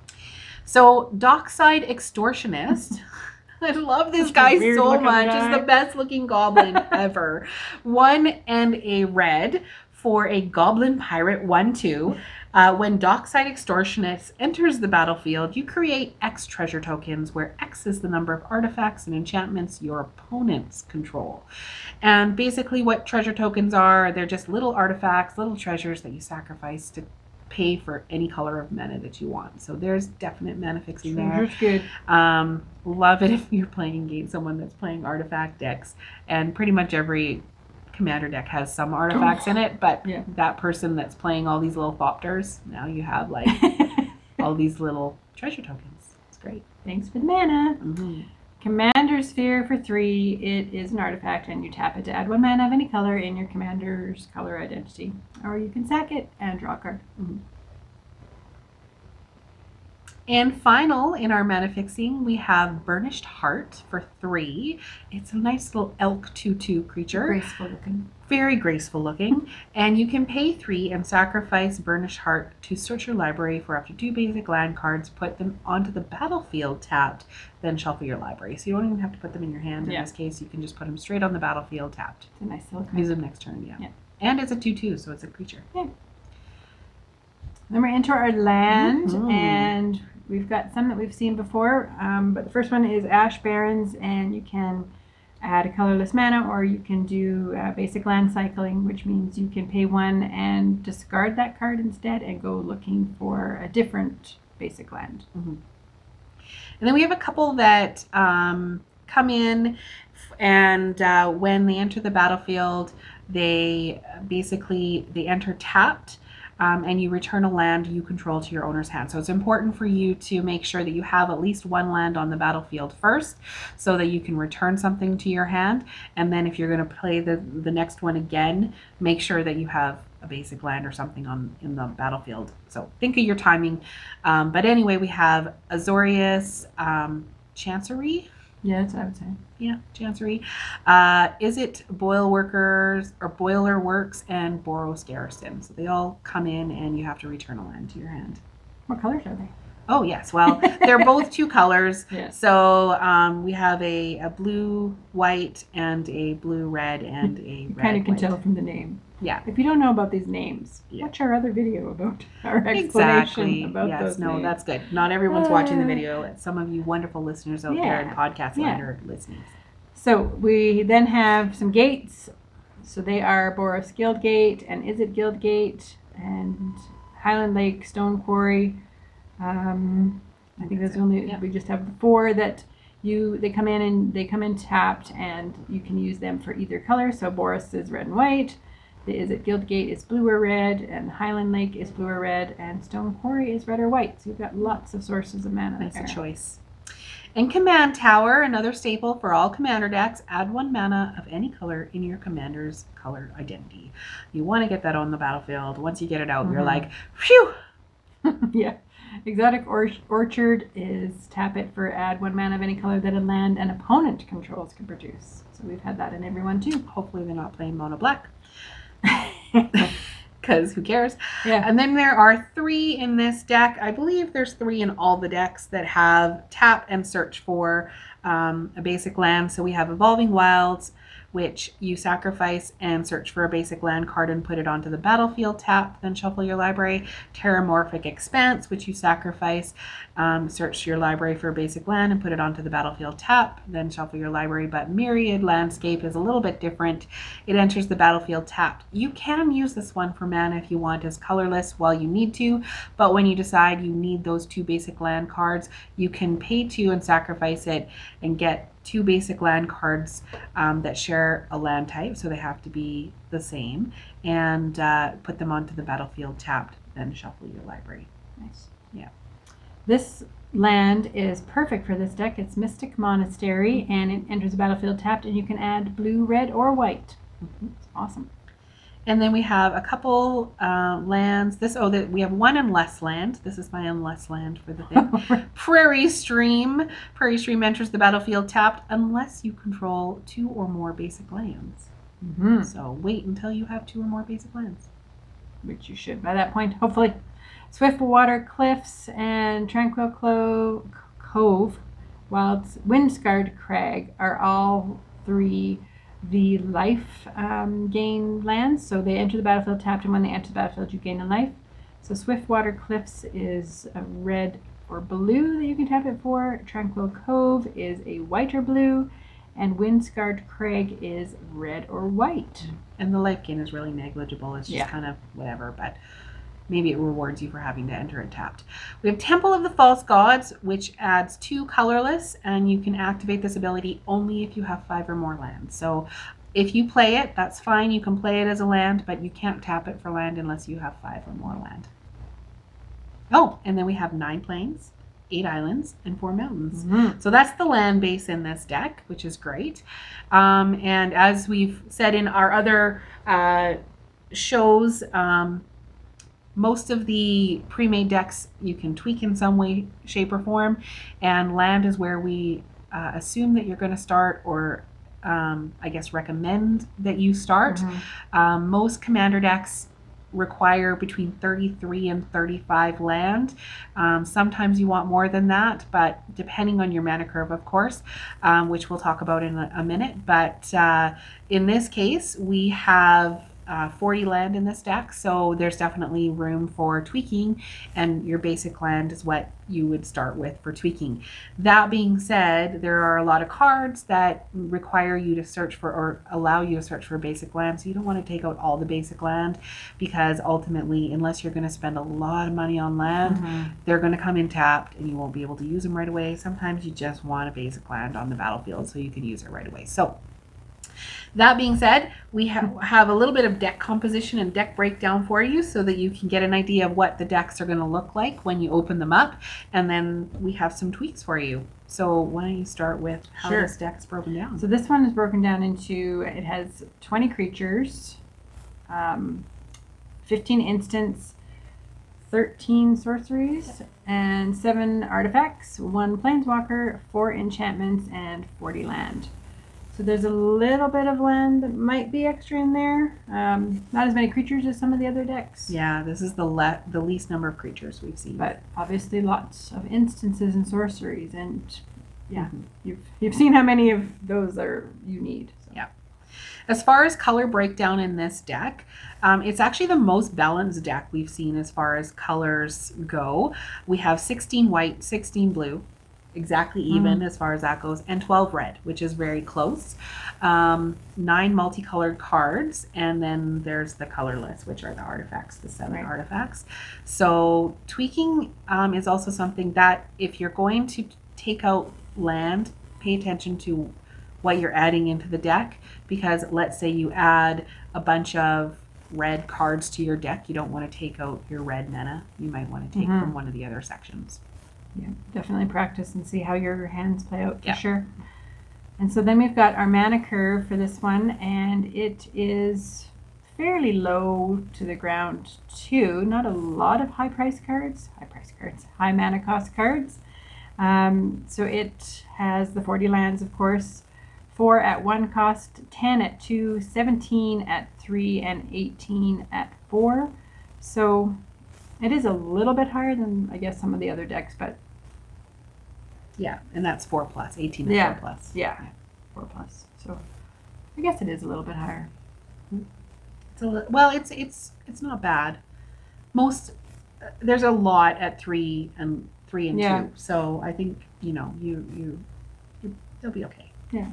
So, Dockside Extortionist. I love this guy so much. He's the best looking goblin ever. 1 and a red for a goblin pirate 1/2. When Dockside Extortionist enters the battlefield, you create X treasure tokens, where X is the number of artifacts and enchantments your opponents control. And basically what treasure tokens are, they're just little artifacts, little treasures that you sacrifice to pay for any color of mana that you want. So there's definite mana fixing there. That's good. Love it if you're playing against someone that's playing artifact decks, and pretty much every commander deck has some artifacts in it, but that person that's playing all these little thopters, now you have like all these little treasure tokens. It's great. Thanks for the mana. Mm-hmm. Commander Sphere for 3. It is an artifact, and you tap it to add 1 mana of any color in your commander's color identity. Or you can sack it and draw a card. Mm-hmm. And final in our mana fixing, we have Burnished Heart for 3. It's a nice little elk 2/2 creature. Graceful looking. Very graceful looking. And you can pay 3 and sacrifice Burnished Heart to search your library for up to 2 basic land cards, put them onto the battlefield tapped, then shuffle your library. So you don't even have to put them in your hand. In this case, you can just put them straight on the battlefield tapped. It's a nice little card. Use them next turn, And it's a 2/2, so it's a creature. Yeah. Then we're into our land, and we've got some that we've seen before, but the first one is Ash Barrens, and you can add a colorless mana, or you can do basic land cycling, which means you can pay 1 and discard that card instead and go looking for a different basic land. Mm-hmm. And then we have a couple that come in, and when they enter the battlefield, they enter tapped. And you return a land you control to your owner's hand. So it's important for you to make sure that you have at least 1 land on the battlefield first, so that you can return something to your hand. And then if you're going to play the next one again, make sure that you have a basic land or something in the battlefield. So think of your timing. But anyway, we have Azorius Chancery. Yeah, that's what I would say. Yeah, Chancery. Is it Boiler Works and Boros Garrison? So they all come in, and you have to return a land to your hand. What colors are they? Oh yes, well they're both 2 colors. Yes. So we have a blue white and a blue red and a red. Kind of can white. tell from the name. Yeah. If you don't know about these names, watch our other video about our explanation about those names. That's good. Not everyone's watching the video. Some of you wonderful listeners out there in podcast land are listening. So we then have some gates. So they are Boros Guild Gate and Izzet Guild Gate and Highland Lake Stone Quarry. I think that's only we just have 4 that they come in tapped, and you can use them for either color. So Boros is red and white. The Izzet Guild Gate is blue or red, and Highland Lake is blue or red, and Stone Quarry is red or white. So you've got lots of sources of mana. Nice choice. And Command Tower, another staple for all commander decks. Add 1 mana of any color in your commander's color identity. You want to get that on the battlefield. Once you get it out, you're like, phew! Yeah. Exotic Orchard is tap it for add 1 mana of any color that a land an opponent controls can produce. So we've had that in every one too. Hopefully they're not playing mono black. Because who cares? Yeah. And then there are 3 in this deck. I believe there's 3 in all the decks that have tap and search for a basic land. So we have Evolving Wilds, which you sacrifice and search for a basic land card and put it onto the battlefield, tap, then shuffle your library. Terramorphic Expanse, which you sacrifice, search your library for a basic land and put it onto the battlefield, tap, then shuffle your library. But Myriad Landscape is a little bit different. It enters the battlefield tapped. You can use this one for mana if you want as colorless while you need to, but when you decide you need those 2 basic land cards, you can pay 2 and sacrifice it and get 2 basic land cards that share a land type, so they have to be the same, and put them onto the battlefield tapped, then shuffle your library. Nice. Yeah. This land is perfect for this deck. It's Mystic Monastery, and it enters the battlefield tapped, and you can add blue, red, or white. It's awesome. And then we have a couple lands. We have 1 unless land. This is my unless land for the thing. Prairie Stream. Prairie Stream enters the battlefield tapped unless you control 2 or more basic lands. So wait until you have 2 or more basic lands. Which you should by that point, hopefully. Swiftwater Cliffs and Tranquil Cove, while Windscarred Crag are all 3 the life gain lands, so they enter the battlefield tapped, and when they enter the battlefield you gain a life. So Swiftwater Cliffs is a red or blue that you can tap it for. Tranquil Cove is a white or blue, and Windscarred Crag is red or white. And the life gain is really negligible. It's just kind of whatever, but maybe it rewards you for having to enter it tapped. We have Temple of the False Gods, which adds 2 colorless, and you can activate this ability only if you have 5 or more lands. So if you play it, that's fine. You can play it as a land, but you can't tap it for land unless you have 5 or more land. Oh, and then we have 9 plains, 8 islands, and 4 mountains. So that's the land base in this deck, which is great. And as we've said in our other shows, most of the pre-made decks you can tweak in some way, shape, or form, and land is where we assume that you're going to start, or I guess recommend that you start. Most commander decks require between 33 and 35 land. Sometimes you want more than that, but depending on your mana curve, of course, which we'll talk about in a minute. But in this case, we have 40 land in this deck, so there's definitely room for tweaking, and your basic land is what you would start with for tweaking. That being said, there are a lot of cards that require you to search for, or allow you to search for basic land, so you don't want to take out all the basic land, because ultimately, unless you're going to spend a lot of money on land, they're going to come in tapped and you won't be able to use them right away. Sometimes you just want a basic land on the battlefield so you can use it right away. So that being said, we have a little bit of deck composition and deck breakdown for you so that you can get an idea of what the decks are going to look like when you open them up, and then we have some tweaks for you. So why don't you start with how this deck's broken down? So this one is broken down into, it has 20 creatures, 15 instants, 13 sorceries, and 7 artifacts, 1 planeswalker, 4 enchantments, and 40 land. So there's a little bit of land that might be extra in there. Not as many creatures as some of the other decks. Yeah, this is the least number of creatures we've seen. But obviously lots of instances and sorceries, and you've seen how many of those you need. So. Yeah. As far as color breakdown in this deck, it's actually the most balanced deck we've seen as far as colors go. We have 16 white, 16 blue, exactly even as far as that goes, and 12 red, which is very close. 9 multicolored cards, and then there's the colorless, which are the artifacts, the 7 artifacts. So tweaking is also something that if you're going to take out land, pay attention to what you're adding into the deck, because let's say you add a bunch of red cards to your deck, you don't want to take out your red mana. You might want to take from one of the other sections. Yeah, definitely practice and see how your hands play out for sure. And so then we've got our mana curve for this one, and it is fairly low to the ground too. Not a lot of high mana cost cards. So it has the 40 lands, of course, 4 at 1 cost, 10 at 2, 17 at 3, and 18 at 4. So it is a little bit higher than, I guess, some of the other decks, but yeah, and that's 4+, 18 is 4+. Yeah, 4+. So I guess it is a little bit higher. Well, it's not bad. Most there's a lot at 3 and 2, so I think you they'll be okay. Yeah.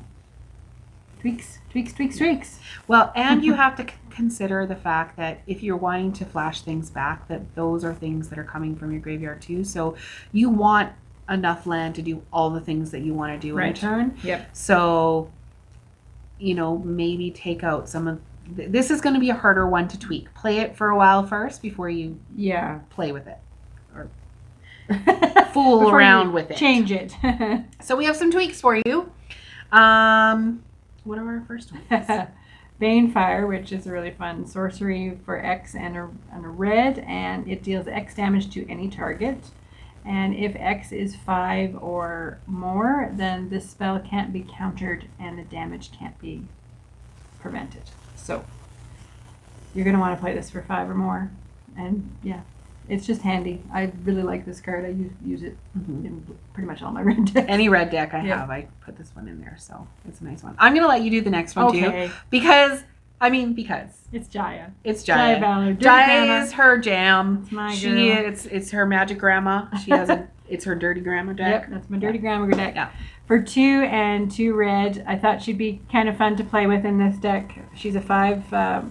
Tweaks. Well, and you have to consider the fact that if you're wanting to flash things back, that those are things that are coming from your graveyard too. So you want enough land to do all the things that you want to do in a turn. Yep. So, maybe take out some of this is going to be a harder one to tweak. Play it for a while first before you play with it or fool around with it. Change it. So we have some tweaks for you. What are our first ones? Banefire, which is a really fun sorcery for X and a red, and it deals X damage to any target. And if X is 5 or more, then this spell can't be countered and the damage can't be prevented. So you're going to want to play this for 5 or more. And yeah, it's just handy. I really like this card. I use it in pretty much all my red decks. Any red deck I have, I put this one in there. So it's a nice one. I'm going to let you do the next one too. Because it's Jaya. It's Jaya. Valor. Jaya is her jam. It's my girl. It's her magic grandma. She has it's her dirty grandma deck. Yep, that's my dirty grandma deck. Yeah. For 2 and 2 red, I thought she'd be kind of fun to play with in this deck. She's a 5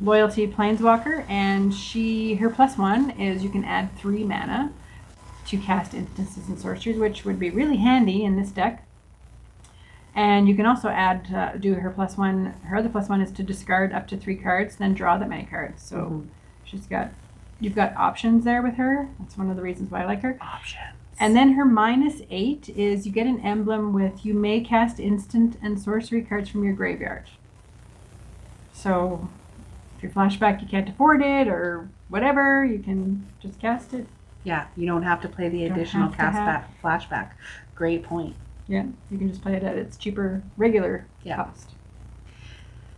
loyalty planeswalker, and her +1 is you can add 3 mana to cast instances and sorceries, which would be really handy in this deck. And you can also add, do her +1. Her other +1 is to discard up to 3 cards, then draw that many cards. So you've got options there with her. That's one of the reasons why I like her. Options. And then her -8 is you get an emblem with you may cast instant and sorcery cards from your graveyard. So if you're flashback, you can't afford it or whatever, you can just cast it. Yeah, you don't have to play the additional flashback. Great point. Yeah, you can just play it at its cheaper regular cost.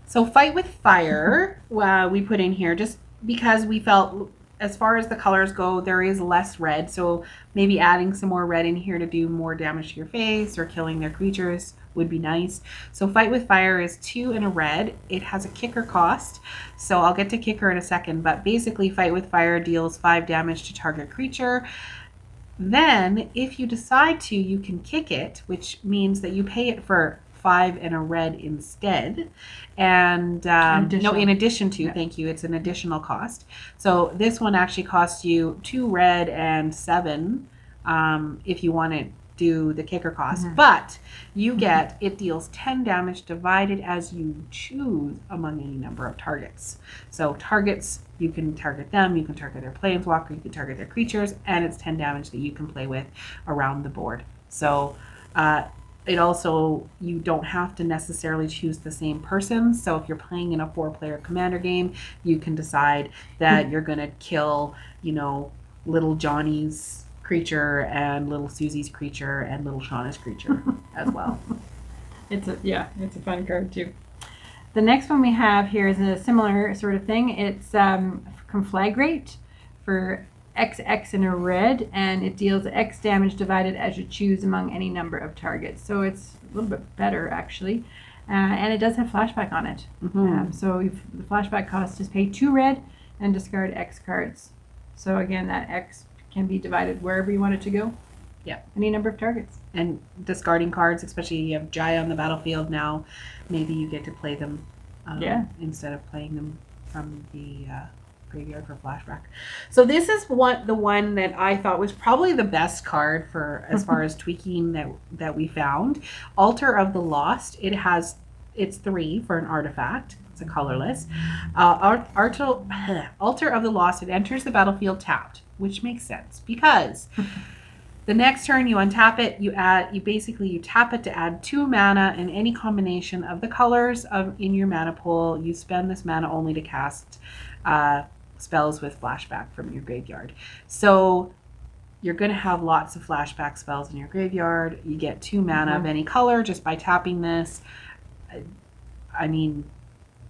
So Fight with Fire, we put in here just because we felt as far as the colors go, there is less red. So maybe adding some more red in here to do more damage to your face or killing their creatures would be nice. So Fight with Fire is 2 and a red. It has a kicker cost. So I'll get to kicker in a second. But basically Fight with Fire deals 5 damage to target creature. Then if you decide to, you can kick it, which means that you pay it for 5 and a red instead. And in addition to, thank you, it's an additional cost. So this one actually costs you 2 red and 7 if you want to do the kicker cost. But you get, it deals 10 damage divided as you choose among any number of targets. So targets, you can target them, you can target their planeswalker, you can target their creatures, and it's 10 damage that you can play with around the board. So it also, you don't have to necessarily choose the same person. So if you're playing in a 4-player commander game, you can decide that you're going to kill, little Johnny's creature and little Susie's creature and little Shawna's creature as well. It's a fun card too. The next one we have here is a similar sort of thing. It's Conflagrate for XX in a red, and it deals X damage divided as you choose among any number of targets. So it's a little bit better actually, and it does have flashback on it. So the flashback cost is pay 2 red and discard X cards. So again, that X can be divided wherever you want it to go. Yeah, any number of targets. And discarding cards, especially you have Jaya on the battlefield now, maybe you get to play them instead of playing them from the graveyard for flashback. So this is the one that I thought was probably the best card for as far as tweaking that we found. Altar of the Lost. It's 3 for an artifact. It's a colorless. Altar of the Lost. It enters the battlefield tapped, which makes sense because the next turn you untap it, you tap it to add 2 mana in any combination of the colors in your mana pool. You spend this mana only to cast spells with flashback from your graveyard. So you're going to have lots of flashback spells in your graveyard. You get 2 mana of any color just by tapping this.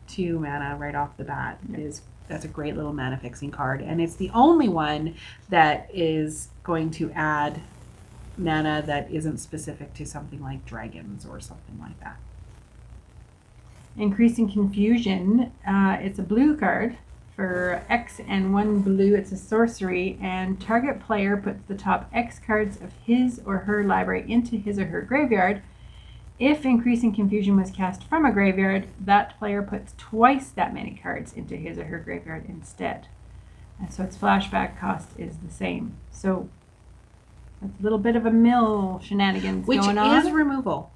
2 mana right off the bat that's a great little mana fixing card, and it's the only one that is going to add mana that isn't specific to something like dragons or something like that. Increasing Confusion. It's a blue card. For X and 1 blue, it's a sorcery, and target player puts the top X cards of his or her library into his or her graveyard. If Increasing Confusion was cast from a graveyard, that player puts twice that many cards into his or her graveyard instead. And so its flashback cost is the same. So that's a little bit of a mill shenanigans going on. Which is removal.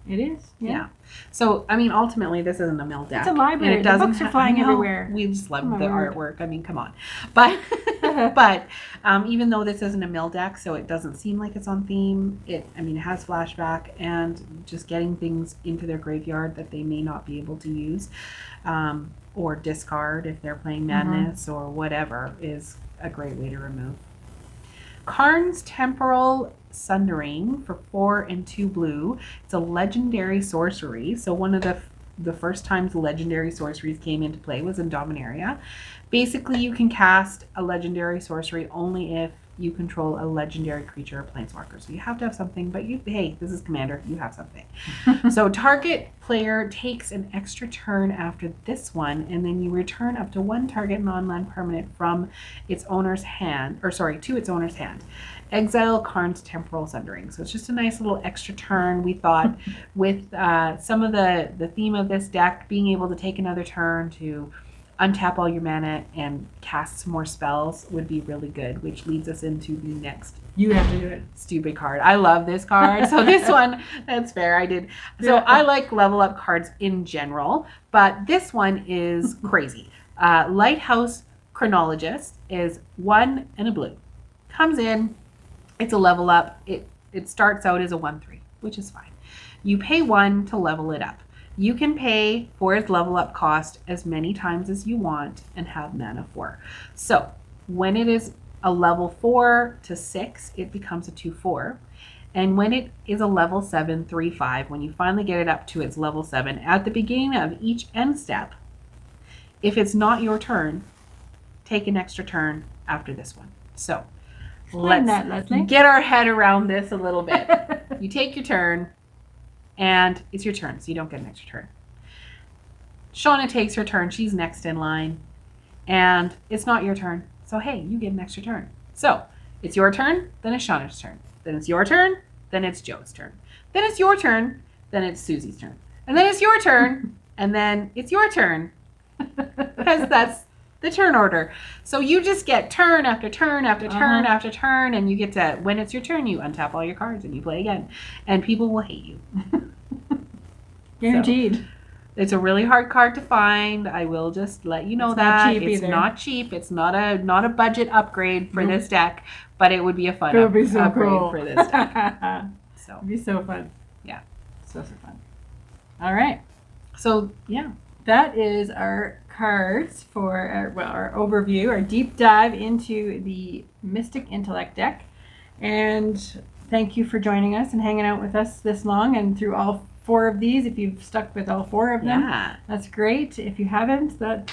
It is, yeah. So, I mean, ultimately, this isn't a mill deck. It's a library. And it doesn't the books are flying everywhere. We just love the artwork. I mean, come on. But even though this isn't a mill deck, so it doesn't seem like it's on theme, it has flashback, and just getting things into their graveyard that they may not be able to use or discard if they're playing Madness or whatever is a great way to remove. Karn's Temporal Sundering for 4 and 2 blue. It's a legendary sorcery. So one of the first times legendary sorceries came into play was in Dominaria. Basically, you can cast a legendary sorcery only if you control a legendary creature or planeswalker. So you have to have something, but hey, this is Commander, you have something. So target player takes an extra turn after this one, and then you return up to 1 target non-land permanent from its owner's hand, to its owner's hand. Exile Karn's Temporal Sundering. So it's just a nice little extra turn. We thought with some of the theme of this deck, being able to take another turn to untap all your mana and cast some more spells would be really good, which leads us into the next You have to do it. stupid card. I love this card. So this one, that's fair. I did. So I like level up cards in general, but this one is crazy. Lighthouse Chronologist is 1 and a blue. Comes in, it's a level up. It starts out as a 1/3, which is fine. You pay 1 to level it up. You can pay for its level up cost as many times as you want and have mana for. So when it is a level 4 to 6, it becomes a 2/4. And when it is a level 7, 3/5, when you finally get it up to its level 7, at the beginning of each end step, if it's not your turn, take an extra turn after this one. So let's get our head around this a little bit. You take your turn, and it's your turn, so you don't get an extra turn. Shawna takes her turn. She's next in line, and it's not your turn. So, hey, you get an extra turn. So, it's your turn, then it's Shawna's turn. Then it's your turn, then it's Joe's turn. Then it's your turn, then it's Susie's turn. And then it's your turn, and then it's your turn. Because that's the turn order. So you just get turn after turn after turn after turn, and you get to, when it's your turn, you untap all your cards and you play again. And people will hate you. Guaranteed. So, it's a really hard card to find. I will just let you know that. It's not cheap. It's not a budget upgrade for this deck, but it would be a fun upgrade for this deck. So it'd be so fun. Yeah. So fun. All right. So, yeah. That is our cards for our overview, our deep dive into the Mystic Intellect deck. And thank you for joining us and hanging out with us this long and through all 4 of these. If you've stuck with all 4 of them, that's great. If you haven't, they're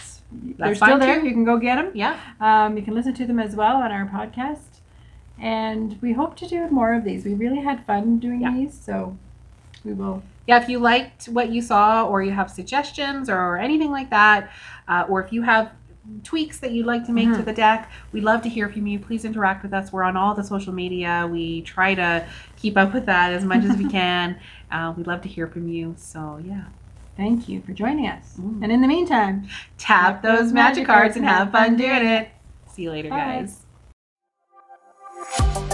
still there. Too. You can go get them. Yeah. You can listen to them as well on our podcast. And we hope to do more of these. We really had fun doing these, so we will. Yeah, if you liked what you saw, or you have suggestions or anything like that, or if you have tweaks that you'd like to make to the deck, we'd love to hear from you. Please interact with us. We're on all the social media. We try to keep up with that as much as we can. We'd love to hear from you. So, yeah. Thank you for joining us. And in the meantime, tap those magic cards and have fun doing it. See you later, Bye. guys.